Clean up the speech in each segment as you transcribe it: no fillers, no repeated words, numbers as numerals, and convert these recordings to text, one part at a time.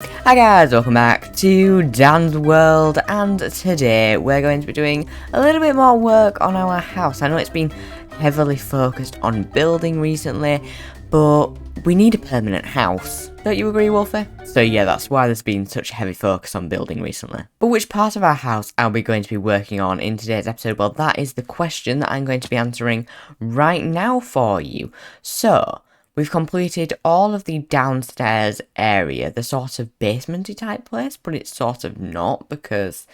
Hi guys, welcome back to Dan's World, and today we're going to be doing a little bit more work on our house. I know it's been heavily focused on building recently, but we need a permanent house. Don't you agree, Wolfie? So yeah, that's why there's been such heavy focus on building recently. But which part of our house are we going to be working on in today's episode? Well, that is the question that I'm going to be answering right now for you. So, we've completed all of the downstairs area, the sort of basementy type place, but it's sort of not because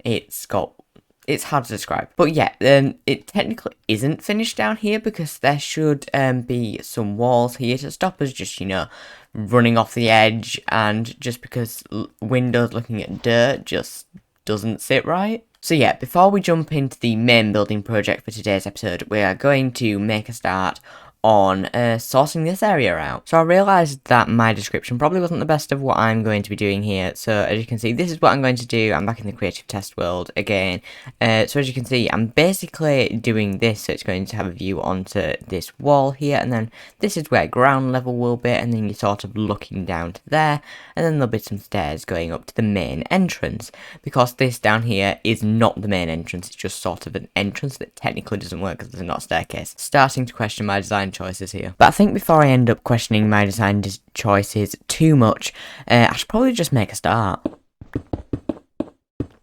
it's hard to describe. But yeah, it technically isn't finished down here because there should be some walls here to stop us just, running off the edge, and just because windows looking at dirt just doesn't sit right. So yeah, before we jump into the main building project for today's episode, we are going to make a start on sourcing this area out. So I realised that my description probably wasn't the best of what I'm going to be doing here. So as you can see, this is what I'm going to do. I'm back in the creative test world again. So as you can see, I'm basically doing this, so it's going to have a view onto this wall here, and then this is where ground level will be, and then you're sort of looking down to there, and then there'll be some stairs going up to the main entrance, because this down here is not the main entrance, it's just sort of an entrance that technically doesn't work because there's not a staircase. Starting to question my design choices here. But I think before I end up questioning my design choices too much, I should probably just make a start.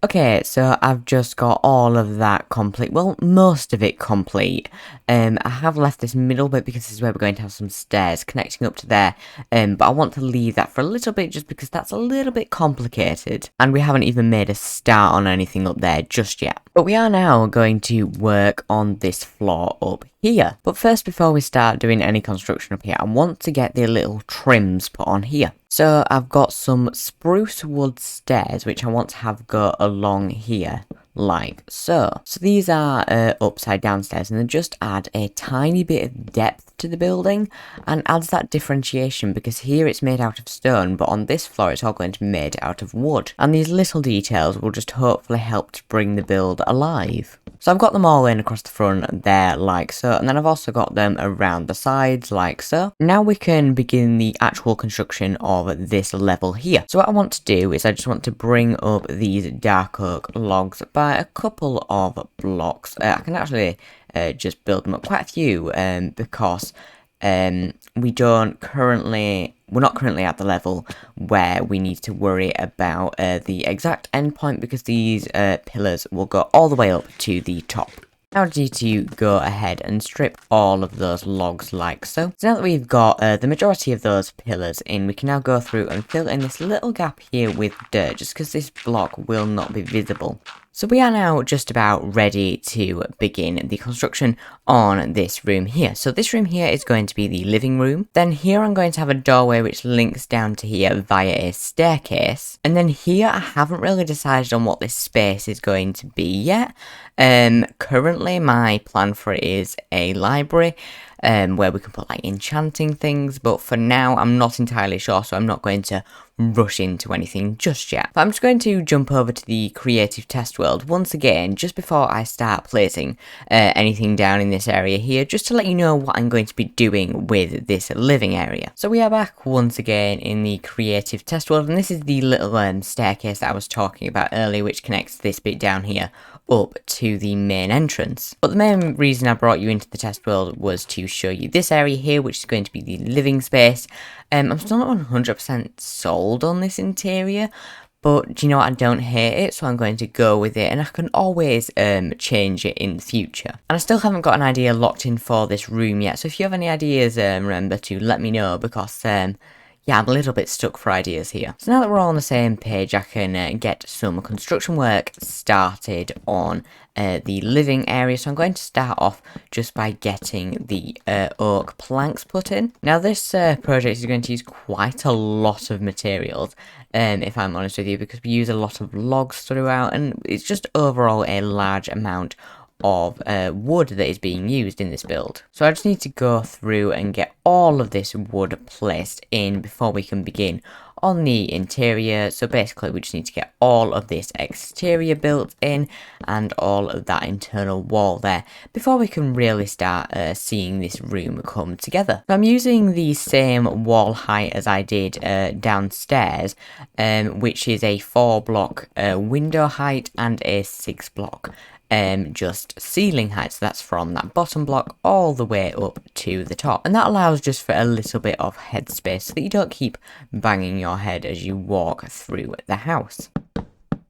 Okay, so I've just got all of that complete, well, most of it complete. I have left this middle bit because this is where we're going to have some stairs connecting up to there, but I want to leave that for a little bit just because that's a little bit complicated, and we haven't even made a start on anything up there just yet. But we are now going to work on this floor up here. But first, before we start doing any construction up here, I want to get the little trims put on here. So I've got some spruce wood stairs which I want to have go along here, like so. So these are upside down stairs, and they just add a tiny bit of depth to the building and adds that differentiation, because here it's made out of stone, but on this floor it's all going to be made out of wood. And these little details will just hopefully help to bring the build alive. So I've got them all in across the front there, like so, and then I've also got them around the sides, like so. Now we can begin the actual construction of this level here. So what I want to do is I just want to bring up these dark oak logs by a couple of blocks. I can actually just build them up quite a few, because we're not currently at the level where we need to worry about the exact endpoint, because these pillars will go all the way up to the top. Now I need to go ahead and strip all of those logs like so. So now that we've got the majority of those pillars in, we can now go through and fill in this little gap here with dirt, just because this block will not be visible. So we are now just about ready to begin the construction on this room here. So this room here is going to be the living room. Then here I'm going to have a doorway which links down to here via a staircase. And then here I haven't really decided on what this space is going to be yet. Currently my plan for it is a library, where we can put like enchanting things, but for now I'm not entirely sure, so I'm not going to rush into anything just yet. But I'm just going to jump over to the creative test world once again, just before I start placing anything down in this area here, just to let you know what I'm going to be doing with this living area. So we are back once again in the creative test world, and this is the little staircase that I was talking about earlier, which connects this bit down here up to the main entrance. But the main reason I brought you into the test world was to show you this area here, which is going to be the living space. I'm still not 100% sold on this interior, but do you know what, I don't hate it, so I'm going to go with it, and I can always change it in the future. And I still haven't got an idea locked in for this room yet, so if you have any ideas, remember to let me know, because yeah, I'm a little bit stuck for ideas here. So now that we're all on the same page, I can get some construction work started on the living area. So I'm going to start off just by getting the oak planks put in. Now this project is going to use quite a lot of materials, if I'm honest with you, because we use a lot of logs throughout, and it's just overall a large amount of wood that is being used in this build. So I just need to go through and get all of this wood placed in before we can begin on the interior. So basically we just need to get all of this exterior built in and all of that internal wall there before we can really start seeing this room come together. So I'm using the same wall height as I did downstairs, which is a 4-block window height and a 6-block just ceiling height. So that's from that bottom block all the way up to the top, and that allows just for a little bit of headspace so that you don't keep banging your head as you walk through the house.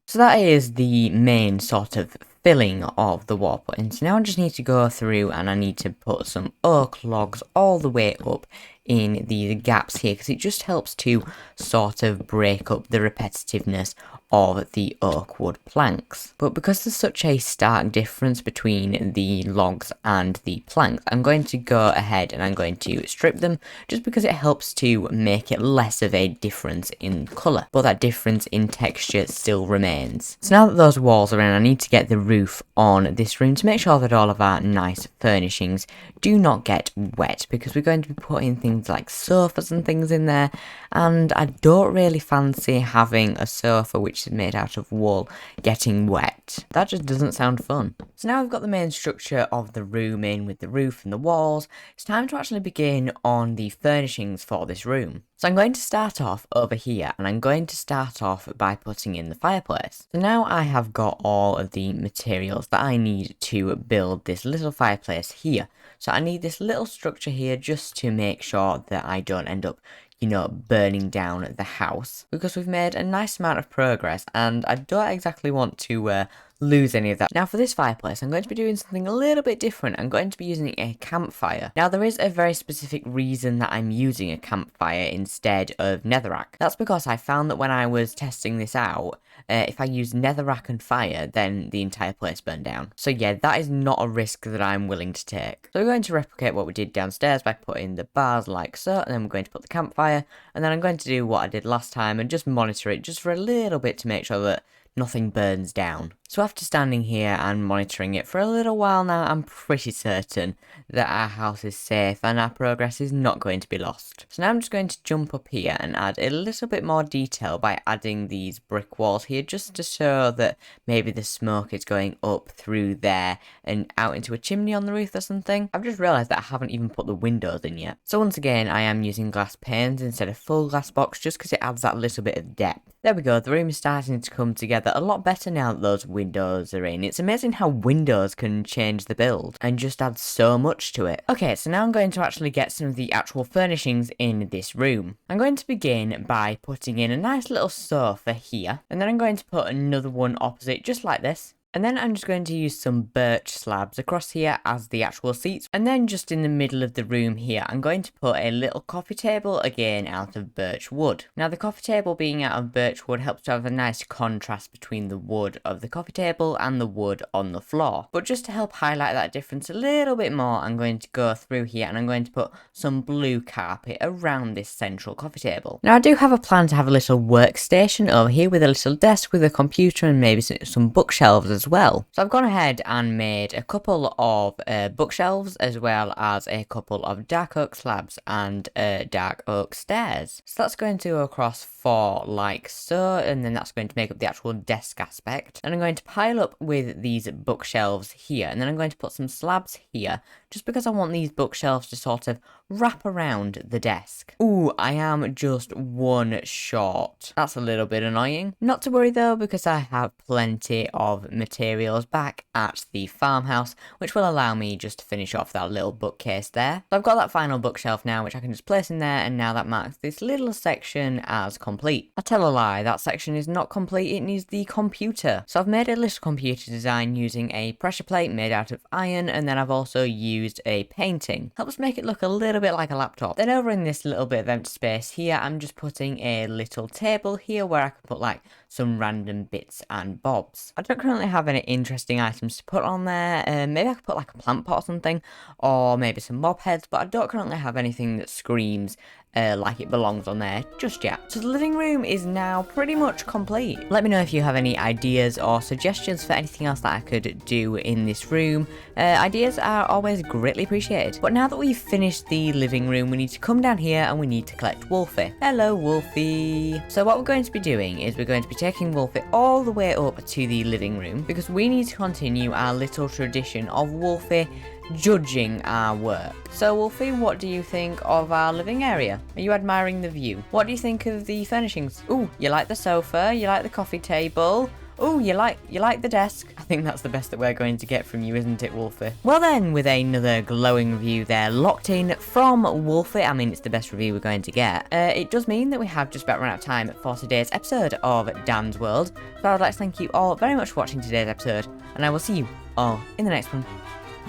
So that is the main sort of filling of the wall putting. So now I just need to go through and I need to put some oak logs all the way up in the gaps here, because it just helps to sort of break up the repetitiveness of the oak wood planks. But because there's such a stark difference between the logs and the planks, I'm going to go ahead and I'm going to strip them, just because it helps to make it less of a difference in colour, but that difference in texture still remains. So now that those walls are in, I need to get the roof on this room to make sure that all of our nice furnishings do not get wet, because we're going to be putting things like sofas and things in there, and I don't really fancy having a sofa which is made out of wool getting wet. That just doesn't sound fun. So now we've got the main structure of the room in with the roof and the walls, it's time to actually begin on the furnishings for this room. So I'm going to start off over here, and I'm going to start off by putting in the fireplace. So now I have got all of the materials that I need to build this little fireplace here. So I need this little structure here just to make sure that I don't end up, you know, burning down the house, because we've made a nice amount of progress and I don't exactly want to lose any of that. Now for this fireplace, I'm going to be doing something a little bit different. I'm going to be using a campfire. Now there is a very specific reason that I'm using a campfire instead of netherrack. That's because I found that when I was testing this out, if I use netherrack and fire, then the entire place burned down. So yeah, that is not a risk that I'm willing to take. So we're going to replicate what we did downstairs by putting the bars like so, and then we're going to put the campfire, and then I'm going to do what I did last time and just monitor it just for a little bit to make sure that nothing burns down. So after standing here and monitoring it for a little while now, I'm pretty certain that our house is safe and our progress is not going to be lost. So now I'm just going to jump up here and add a little bit more detail by adding these brick walls here, just to show that maybe the smoke is going up through there and out into a chimney on the roof or something. I've just realised that I haven't even put the windows in yet. So once again, I am using glass panes instead of full glass box, just because it adds that little bit of depth. There we go, the room is starting to come together a lot better now that those windows are in. It's amazing how windows can change the build and just add so much to it. Okay, so now I'm going to actually get some of the actual furnishings in this room. I'm going to begin by putting in a nice little sofa here, and then I'm going to put another one opposite just like this. And then I'm just going to use some birch slabs across here as the actual seats. And then just in the middle of the room here, I'm going to put a little coffee table, again out of birch wood. Now the coffee table being out of birch wood helps to have a nice contrast between the wood of the coffee table and the wood on the floor. But just to help highlight that difference a little bit more, I'm going to go through here and I'm going to put some blue carpet around this central coffee table. Now I do have a plan to have a little workstation over here with a little desk with a computer and maybe some bookshelves as well. So I've gone ahead and made a couple of bookshelves, as well as a couple of dark oak slabs and dark oak stairs. So that's going to go across 4 like so, and then that's going to make up the actual desk aspect. And I'm going to pile up with these bookshelves here, and then I'm going to put some slabs here, just because I want these bookshelves to sort of wrap around the desk. Ooh, I am just 1 short. That's a little bit annoying. Not to worry though, because I have plenty of materials back at the farmhouse, which will allow me just to finish off that little bookcase there. So I've got that final bookshelf now, which I can just place in there, and now that marks this little section as complete. I tell a lie, that section is not complete, it needs the computer. So I've made a little computer design using a pressure plate made out of iron, and then I've also used a painting. Helps make it look a little bit like a laptop. Then over in this little bit of empty space here, I'm just putting a little table here where I can put like some random bits and bobs. I don't currently have any interesting items to put on there. Maybe I could put like a plant pot or something, or maybe some mob heads, but I don't currently have anything that screams like it belongs on there just yet. So the living room is now pretty much complete. Let me know if you have any ideas or suggestions for anything else that I could do in this room. Ideas are always greatly appreciated. But now that we've finished the living room, we need to come down here and we need to collect Wolfie. Hello, Wolfie. So what we're going to be doing is we're going to be taking Wolfie all the way up to the living room because we need to continue our little tradition of Wolfie judging our work. So Wolfie, what do you think of our living area? Are you admiring the view? What do you think of the furnishings? Ooh, you like the sofa? You like the coffee table? Oh, you like the desk? I think that's the best that we're going to get from you, isn't it, Wolfie? Well then, with another glowing review there locked in from Wolfie, I mean, it's the best review we're going to get. It does mean that we have just about run out of time for today's episode of Dan's World. So I would like to thank you all very much for watching today's episode, and I will see you all in the next one.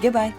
Goodbye.